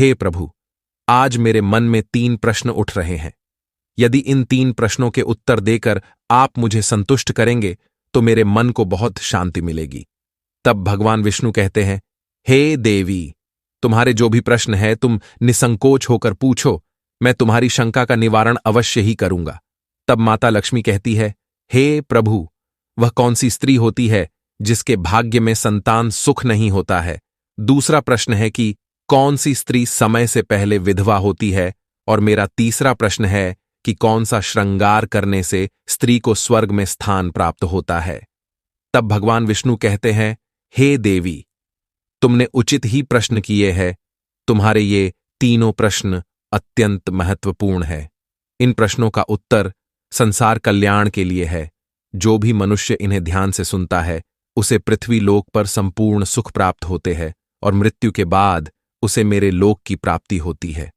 हे प्रभु, आज मेरे मन में 3 प्रश्न उठ रहे हैं। यदि इन 3 प्रश्नों के उत्तर देकर आप मुझे संतुष्ट करेंगे तो मेरे मन को बहुत शांति मिलेगी। तब भगवान विष्णु कहते हैं, हे देवी, तुम्हारे जो भी प्रश्न है तुम निसंकोच होकर पूछो, मैं तुम्हारी शंका का निवारण अवश्य ही करूंगा। तब माता लक्ष्मी कहती है, हे प्रभु, वह कौन सी स्त्री होती है जिसके भाग्य में संतान सुख नहीं होता है? दूसरा प्रश्न है कि कौन सी स्त्री समय से पहले विधवा होती है? और मेरा तीसरा प्रश्न है कि कौन सा श्रृंगार करने से स्त्री को स्वर्ग में स्थान प्राप्त होता है? तब भगवान विष्णु कहते हैं, हे देवी, तुमने उचित ही प्रश्न किए हैं। तुम्हारे ये तीनों प्रश्न अत्यंत महत्वपूर्ण है। इन प्रश्नों का उत्तर संसार कल्याण के लिए है। जो भी मनुष्य इन्हें ध्यान से सुनता है उसे पृथ्वी लोक पर संपूर्ण सुख प्राप्त होते हैं और मृत्यु के बाद उसे मेरे लोक की प्राप्ति होती है।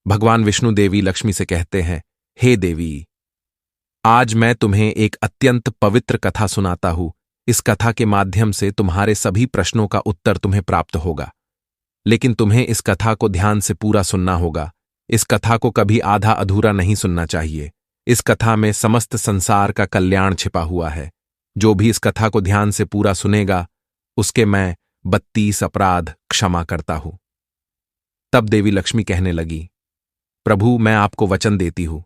भगवान विष्णु देवी लक्ष्मी से कहते हैं, हे देवी, आज मैं तुम्हें एक अत्यंत पवित्र कथा सुनाता हूं। इस कथा के माध्यम से तुम्हारे सभी प्रश्नों का उत्तर तुम्हें प्राप्त होगा। लेकिन तुम्हें इस कथा को ध्यान से पूरा सुनना होगा। इस कथा को कभी आधा अधूरा नहीं सुनना चाहिए। इस कथा में समस्त संसार का कल्याण छिपा हुआ है। जो भी इस कथा को ध्यान से पूरा सुनेगा उसके मैं 32 अपराध क्षमा करता हूं। तब देवी लक्ष्मी कहने लगी, प्रभु, मैं आपको वचन देती हूं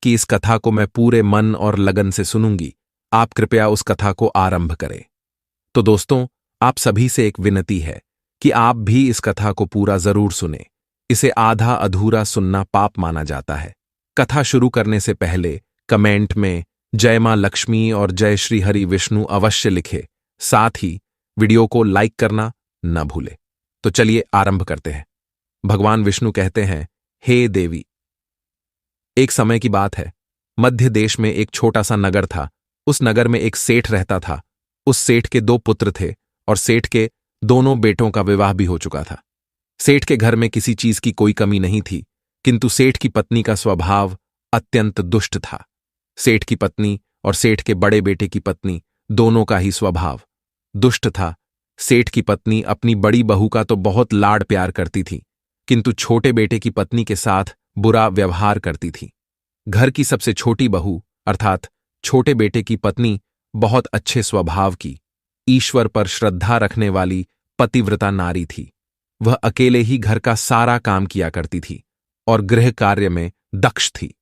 कि इस कथा को मैं पूरे मन और लगन से सुनूंगी। आप कृपया उस कथा को आरंभ करें। तो दोस्तों, आप सभी से एक विनती है कि आप भी इस कथा को पूरा जरूर सुने। इसे आधा अधूरा सुनना पाप माना जाता है। कथा शुरू करने से पहले कमेंट में जय मां लक्ष्मी और जय श्री हरि विष्णु अवश्य लिखे। साथ ही वीडियो को लाइक करना न भूले। तो चलिए आरंभ करते हैं। भगवान विष्णु कहते हैं, हे देवी, एक समय की बात है। मध्य देश में एक छोटा सा नगर था। उस नगर में एक सेठ रहता था। उस सेठ के 2 पुत्र थे और सेठ के दोनों बेटों का विवाह भी हो चुका था। सेठ के घर में किसी चीज की कोई कमी नहीं थी, किंतु सेठ की पत्नी का स्वभाव अत्यंत दुष्ट था। सेठ की पत्नी और सेठ के बड़े बेटे की पत्नी दोनों का ही स्वभाव दुष्ट था। सेठ की पत्नी अपनी बड़ी बहू का तो बहुत लाड प्यार करती थी, किंतु छोटे बेटे की पत्नी के साथ बुरा व्यवहार करती थी। घर की सबसे छोटी बहू अर्थात छोटे बेटे की पत्नी बहुत अच्छे स्वभाव की, ईश्वर पर श्रद्धा रखने वाली पतिव्रता नारी थी। वह अकेले ही घर का सारा काम किया करती थी और गृह कार्य में दक्ष थी।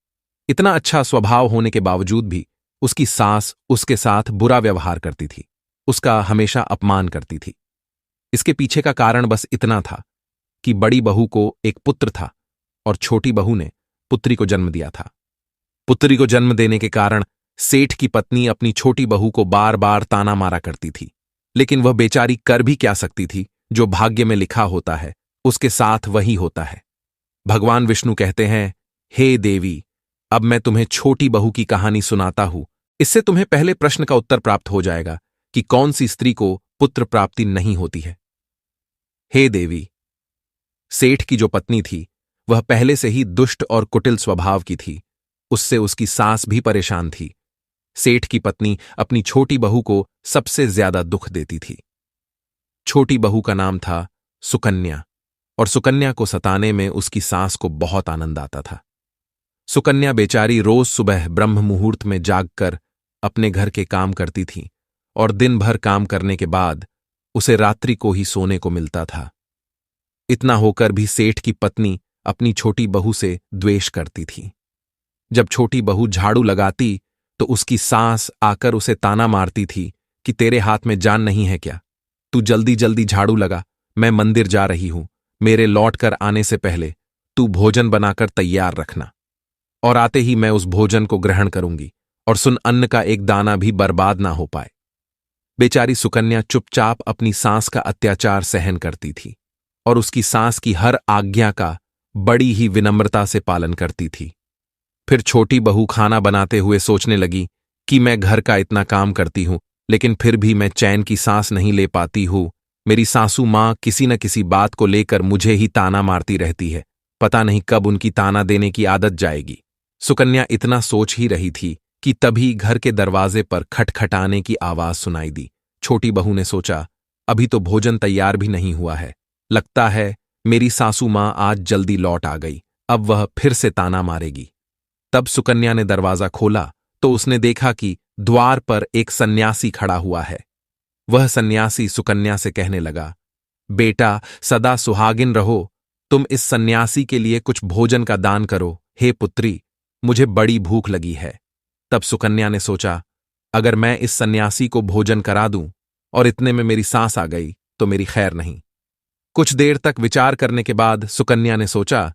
इतना अच्छा स्वभाव होने के बावजूद भी उसकी सास उसके साथ बुरा व्यवहार करती थी, उसका हमेशा अपमान करती थी। इसके पीछे का कारण बस इतना था कि बड़ी बहू को एक पुत्र था और छोटी बहू ने पुत्री को जन्म दिया था। पुत्री को जन्म देने के कारण सेठ की पत्नी अपनी छोटी बहू को बार बार ताना मारा करती थी, लेकिन वह बेचारी कर भी क्या सकती थी। जो भाग्य में लिखा होता है उसके साथ वही होता है। भगवान विष्णु कहते हैं, हे देवी, अब मैं तुम्हें छोटी बहू की कहानी सुनाता हूं। इससे तुम्हें पहले प्रश्न का उत्तर प्राप्त हो जाएगा कि कौन सी स्त्री को पुत्र प्राप्ति नहीं होती है। हे देवी, सेठ की जो पत्नी थी वह पहले से ही दुष्ट और कुटिल स्वभाव की थी। उससे उसकी सास भी परेशान थी। सेठ की पत्नी अपनी छोटी बहू को सबसे ज्यादा दुख देती थी। छोटी बहू का नाम था सुकन्या और सुकन्या को सताने में उसकी सास को बहुत आनंद आता था। सुकन्या बेचारी रोज सुबह ब्रह्म मुहूर्त में जागकर अपने घर के काम करती थी और दिन भर काम करने के बाद उसे रात्रि को ही सोने को मिलता था। इतना होकर भी सेठ की पत्नी अपनी छोटी बहू से द्वेष करती थी। जब छोटी बहू झाड़ू लगाती तो उसकी सास आकर उसे ताना मारती थी कि तेरे हाथ में जान नहीं है क्या? तू जल्दी जल्दी झाड़ू लगा, मैं मंदिर जा रही हूं। मेरे लौट कर आने से पहले तू भोजन बनाकर तैयार रखना और आते ही मैं उस भोजन को ग्रहण करूंगी और सुन, अन्न का एक दाना भी बर्बाद ना हो पाए। बेचारी सुकन्या चुपचाप अपनी सास का अत्याचार सहन करती थी और उसकी सास की हर आज्ञा का बड़ी ही विनम्रता से पालन करती थी। फिर छोटी बहू खाना बनाते हुए सोचने लगी कि मैं घर का इतना काम करती हूं लेकिन फिर भी मैं चैन की सांस नहीं ले पाती हूं। मेरी सासू मां किसी न किसी बात को लेकर मुझे ही ताना मारती रहती है। पता नहीं कब उनकी ताना देने की आदत जाएगी। सुकन्या इतना सोच ही रही थी कि तभी घर के दरवाजे पर खटखटाने की आवाज सुनाई दी। छोटी बहू ने सोचा, अभी तो भोजन तैयार भी नहीं हुआ है, लगता है मेरी सासू मां आज जल्दी लौट आ गई, अब वह फिर से ताना मारेगी। तब सुकन्या ने दरवाजा खोला तो उसने देखा कि द्वार पर एक सन्यासी खड़ा हुआ है। वह सन्यासी सुकन्या से कहने लगा, बेटा, सदा सुहागिन रहो। तुम इस सन्यासी के लिए कुछ भोजन का दान करो। हे पुत्री, मुझे बड़ी भूख लगी है। तब सुकन्या ने सोचा, अगर मैं इस सन्यासी को भोजन करा दूं और इतने में मेरी सांस आ गई तो मेरी खैर नहीं। कुछ देर तक विचार करने के बाद सुकन्या ने सोचा,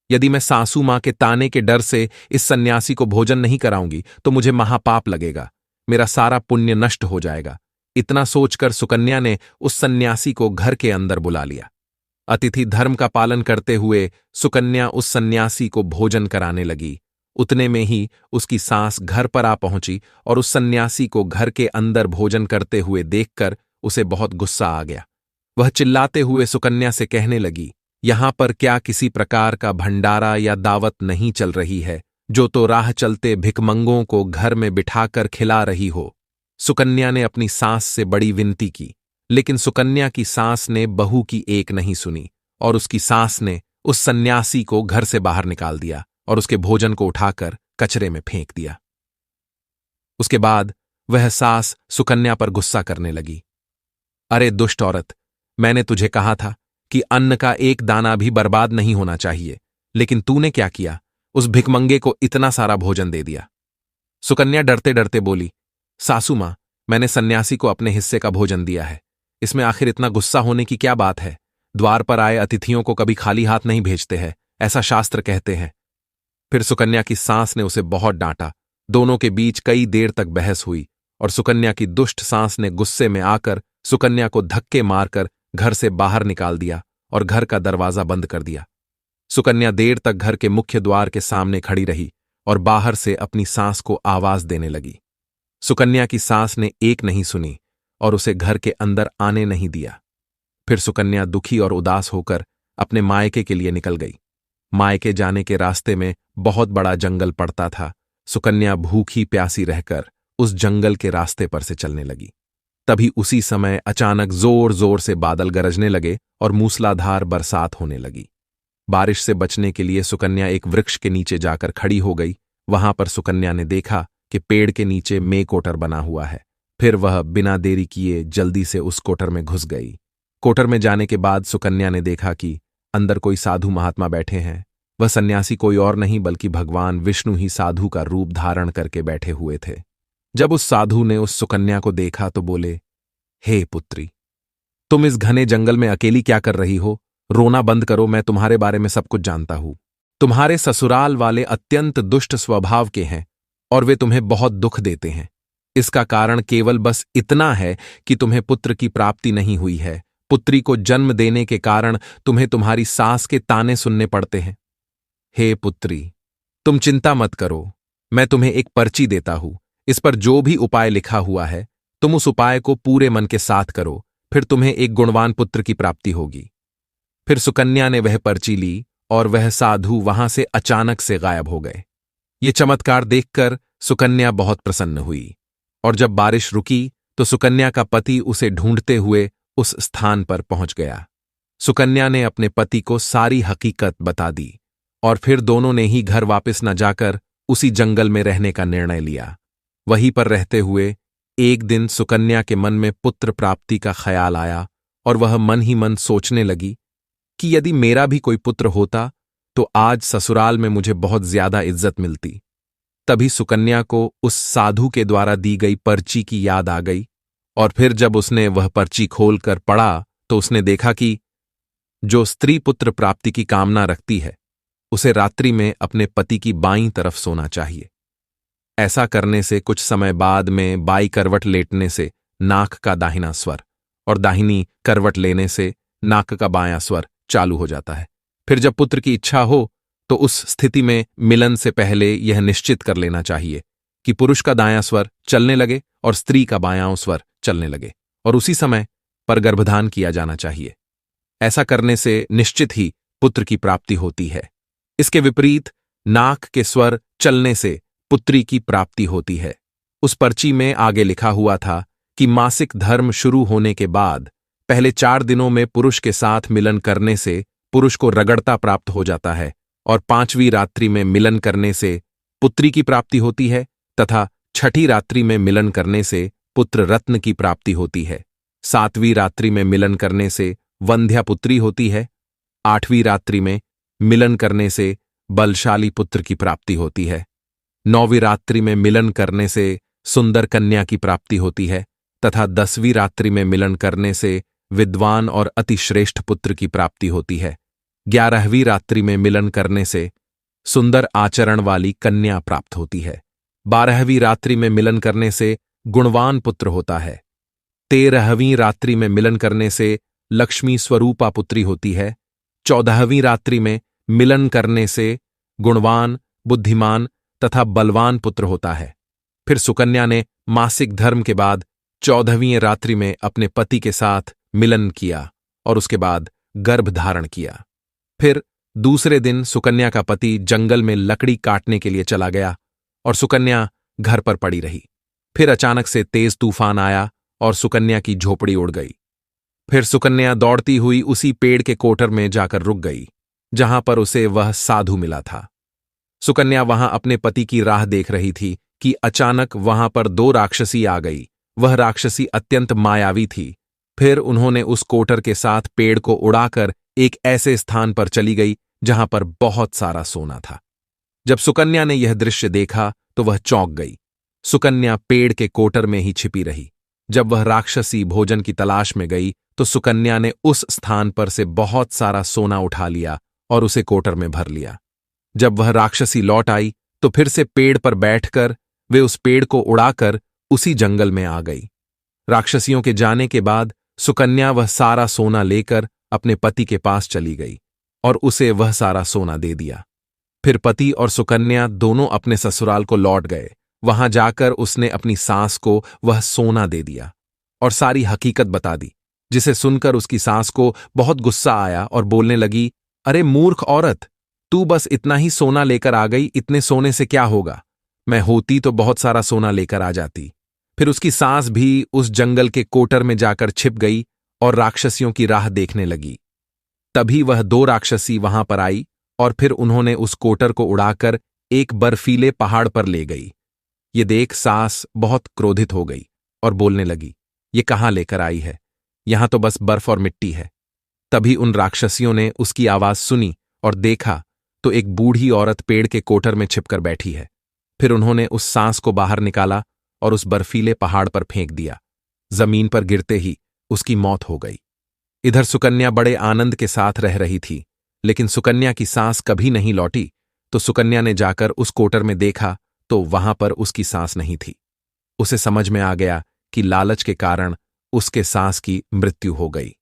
यदि मैं सासू मां के ताने के डर से इस सन्यासी को भोजन नहीं कराऊंगी तो मुझे महापाप लगेगा, मेरा सारा पुण्य नष्ट हो जाएगा। इतना सोचकर सुकन्या ने उस सन्यासी को घर के अंदर बुला लिया। अतिथि धर्म का पालन करते हुए सुकन्या उस सन्यासी को भोजन कराने लगी। उतने में ही उसकी सास घर पर आ पहुंची और उस सन्यासी को घर के अंदर भोजन करते हुए देखकर उसे बहुत गुस्सा आ गया। वह चिल्लाते हुए सुकन्या से कहने लगी, यहां पर क्या किसी प्रकार का भंडारा या दावत नहीं चल रही है, जो तो राह चलते भिखमंगों को घर में बिठाकर खिला रही हो। सुकन्या ने अपनी सास से बड़ी विनती की, लेकिन सुकन्या की सास ने बहू की एक नहीं सुनी और उसकी सास ने उस सन्यासी को घर से बाहर निकाल दिया और उसके भोजन को उठाकर कचरे में फेंक दिया। उसके बाद वह सास सुकन्या पर गुस्सा करने लगी, अरे दुष्ट औरत, मैंने तुझे कहा था कि अन्न का एक दाना भी बर्बाद नहीं होना चाहिए, लेकिन तूने क्या किया, उस भिखमंगे को इतना सारा भोजन दे दिया। सुकन्या डरते डरते बोली, सासू मां, मैंने सन्यासी को अपने हिस्से का भोजन दिया है, इसमें आखिर इतना गुस्सा होने की क्या बात है। द्वार पर आए अतिथियों को कभी खाली हाथ नहीं भेजते हैं, ऐसा शास्त्र कहते हैं। फिर सुकन्या की सास ने उसे बहुत डांटा। दोनों के बीच कई देर तक बहस हुई और सुकन्या की दुष्ट सास ने गुस्से में आकर सुकन्या को धक्के मारकर घर से बाहर निकाल दिया और घर का दरवाजा बंद कर दिया। सुकन्या देर तक घर के मुख्य द्वार के सामने खड़ी रही और बाहर से अपनी सास को आवाज देने लगी। सुकन्या की सास ने एक नहीं सुनी और उसे घर के अंदर आने नहीं दिया। फिर सुकन्या दुखी और उदास होकर अपने मायके के लिए निकल गई। मायके जाने के रास्ते में बहुत बड़ा जंगल पड़ता था। सुकन्या भूखी प्यासी रहकर उस जंगल के रास्ते पर से चलने लगी। तभी उसी समय अचानक जोर जोर से बादल गरजने लगे और मूसलाधार बरसात होने लगी। बारिश से बचने के लिए सुकन्या एक वृक्ष के नीचे जाकर खड़ी हो गई। वहां पर सुकन्या ने देखा कि पेड़ के नीचे मेकोटर बना हुआ है। फिर वह बिना देरी किए जल्दी से उस कोटर में घुस गई। कोटर में जाने के बाद सुकन्या ने देखा कि अंदर कोई साधु महात्मा बैठे हैं। वह सन्यासी कोई और नहीं बल्कि भगवान विष्णु ही साधु का रूप धारण करके बैठे हुए थे। जब उस साधु ने उस सुकन्या को देखा तो बोले, हे पुत्री, तुम इस घने जंगल में अकेली क्या कर रही हो? रोना बंद करो, मैं तुम्हारे बारे में सब कुछ जानता हूं। तुम्हारे ससुराल वाले अत्यंत दुष्ट स्वभाव के हैं और वे तुम्हें बहुत दुख देते हैं। इसका कारण केवल बस इतना है कि तुम्हें पुत्र की प्राप्ति नहीं हुई है। पुत्री को जन्म देने के कारण तुम्हें तुम्हारी सास के ताने सुनने पड़ते हैं। हे पुत्री, तुम चिंता मत करो, मैं तुम्हें एक पर्ची देता हूं। इस पर जो भी उपाय लिखा हुआ है, तुम उस उपाय को पूरे मन के साथ करो, फिर तुम्हें एक गुणवान पुत्र की प्राप्ति होगी। फिर सुकन्या ने वह पर्ची ली और वह साधु वहां से अचानक से गायब हो गए। ये चमत्कार देखकर सुकन्या बहुत प्रसन्न हुई और जब बारिश रुकी तो सुकन्या का पति उसे ढूंढते हुए उस स्थान पर पहुंच गया। सुकन्या ने अपने पति को सारी हकीकत बता दी और फिर दोनों ने ही घर वापस न जाकर उसी जंगल में रहने का निर्णय लिया। वहीं पर रहते हुए एक दिन सुकन्या के मन में पुत्र प्राप्ति का ख्याल आया और वह मन ही मन सोचने लगी कि यदि मेरा भी कोई पुत्र होता तो आज ससुराल में मुझे बहुत ज्यादा इज्जत मिलती। तभी सुकन्या को उस साधु के द्वारा दी गई पर्ची की याद आ गई और फिर जब उसने वह पर्ची खोलकर पढ़ा तो उसने देखा कि जो स्त्री पुत्र प्राप्ति की कामना रखती है उसे रात्रि में अपने पति की बाईं तरफ सोना चाहिए। ऐसा करने से कुछ समय बाद में बाई करवट लेटने से नाक का दाहिना स्वर और दाहिनी करवट लेने से नाक का बायां स्वर चालू हो जाता है। फिर जब पुत्र की इच्छा हो तो उस स्थिति में मिलन से पहले यह निश्चित कर लेना चाहिए कि पुरुष का दायां स्वर चलने लगे और स्त्री का बायां स्वर चलने लगे और उसी समय पर गर्भधान किया जाना चाहिए। ऐसा करने से निश्चित ही पुत्र की प्राप्ति होती है। इसके विपरीत नाक के स्वर चलने से पुत्री की प्राप्ति होती है। उस पर्ची में आगे लिखा हुआ था कि मासिक धर्म शुरू होने के बाद पहले 4 दिनों में पुरुष के साथ मिलन करने से पुरुष को रगड़ता प्राप्त हो जाता है, और 5वीं रात्रि में मिलन करने से पुत्री की प्राप्ति होती है तथा 6ठी रात्रि में मिलन करने से पुत्र रत्न की प्राप्ति होती है। 7वीं रात्रि में मिलन करने से वंध्या पुत्री होती है। 8वीं रात्रि में मिलन करने से बलशाली पुत्र की प्राप्ति होती है। 9वीं रात्रि में मिलन करने से सुंदर कन्या की प्राप्ति होती है तथा 10वीं रात्रि में मिलन करने से विद्वान और अतिश्रेष्ठ पुत्र की प्राप्ति होती है। 11वीं रात्रि में मिलन करने से सुंदर आचरण वाली कन्या प्राप्त होती है। 12वीं रात्रि में मिलन करने से गुणवान पुत्र होता है। 13वीं रात्रि में मिलन करने से लक्ष्मी स्वरूपा पुत्री होती है। 14वीं रात्रि में मिलन करने से गुणवान, बुद्धिमान तथा बलवान पुत्र होता है। फिर सुकन्या ने मासिक धर्म के बाद 14वीं रात्रि में अपने पति के साथ मिलन किया और उसके बाद गर्भ धारण किया। फिर दूसरे दिन सुकन्या का पति जंगल में लकड़ी काटने के लिए चला गया और सुकन्या घर पर पड़ी रही। फिर अचानक से तेज तूफान आया और सुकन्या की झोपड़ी उड़ गई। फिर सुकन्या दौड़ती हुई उसी पेड़ के कोटर में जाकर रुक गई जहां पर उसे वह साधु मिला था। सुकन्या वहां अपने पति की राह देख रही थी कि अचानक वहां पर 2 राक्षसी आ गई। वह राक्षसी अत्यंत मायावी थी। फिर उन्होंने उस कोटर के साथ पेड़ को उड़ाकर एक ऐसे स्थान पर चली गई जहां पर बहुत सारा सोना था। जब सुकन्या ने यह दृश्य देखा तो वह चौंक गई। सुकन्या पेड़ के कोटर में ही छिपी रही। जब वह राक्षसी भोजन की तलाश में गई तो सुकन्या ने उस स्थान पर से बहुत सारा सोना उठा लिया और उसे कोटर में भर लिया। जब वह राक्षसी लौट आई तो फिर से पेड़ पर बैठकर वे उस पेड़ को उड़ाकर उसी जंगल में आ गई। राक्षसियों के जाने के बाद सुकन्या वह सारा सोना लेकर अपने पति के पास चली गई और उसे वह सारा सोना दे दिया। फिर पति और सुकन्या दोनों अपने ससुराल को लौट गए। वहां जाकर उसने अपनी सास को वह सोना दे दिया और सारी हकीकत बता दी, जिसे सुनकर उसकी सास को बहुत गुस्सा आया और बोलने लगी, अरे मूर्ख औरत, तू बस इतना ही सोना लेकर आ गई, इतने सोने से क्या होगा? मैं होती तो बहुत सारा सोना लेकर आ जाती। फिर उसकी सास भी उस जंगल के कोटर में जाकर छिप गई और राक्षसियों की राह देखने लगी। तभी वह 2 राक्षसी वहां पर आई और फिर उन्होंने उस कोटर को उड़ाकर एक बर्फीले पहाड़ पर ले गई। ये देख सास बहुत क्रोधित हो गई और बोलने लगी, ये कहाँ लेकर आई है? यहां तो बस बर्फ और मिट्टी है। तभी उन राक्षसियों ने उसकी आवाज सुनी और देखा तो एक बूढ़ी औरत पेड़ के कोटर में छिपकर बैठी है। फिर उन्होंने उस सांस को बाहर निकाला और उस बर्फीले पहाड़ पर फेंक दिया। जमीन पर गिरते ही उसकी मौत हो गई। इधर सुकन्या बड़े आनंद के साथ रह रही थी, लेकिन सुकन्या की सांस कभी नहीं लौटी। तो सुकन्या ने जाकर उस कोटर में देखा तो वहां पर उसकी सांस नहीं थी। उसे समझ में आ गया कि लालच के कारण उसके सांस की मृत्यु हो गई।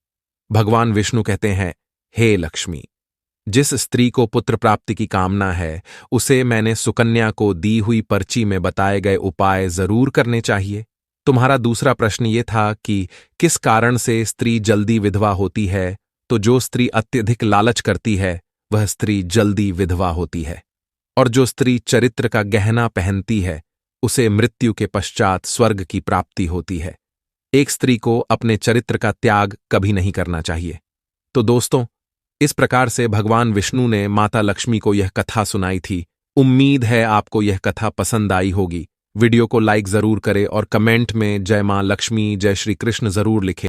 भगवान विष्णु कहते हैं, हे लक्ष्मी, जिस स्त्री को पुत्र प्राप्ति की कामना है उसे मैंने सुकन्या को दी हुई पर्ची में बताए गए उपाय जरूर करने चाहिए। तुम्हारा दूसरा प्रश्न ये था कि किस कारण से स्त्री जल्दी विधवा होती है, तो जो स्त्री अत्यधिक लालच करती है वह स्त्री जल्दी विधवा होती है, और जो स्त्री चरित्र का गहना पहनती है उसे मृत्यु के पश्चात स्वर्ग की प्राप्ति होती है। एक स्त्री को अपने चरित्र का त्याग कभी नहीं करना चाहिए। तो दोस्तों, इस प्रकार से भगवान विष्णु ने माता लक्ष्मी को यह कथा सुनाई थी। उम्मीद है आपको यह कथा पसंद आई होगी। वीडियो को लाइक जरूर करें और कमेंट में जय मां लक्ष्मी, जय श्री कृष्ण जरूर लिखें।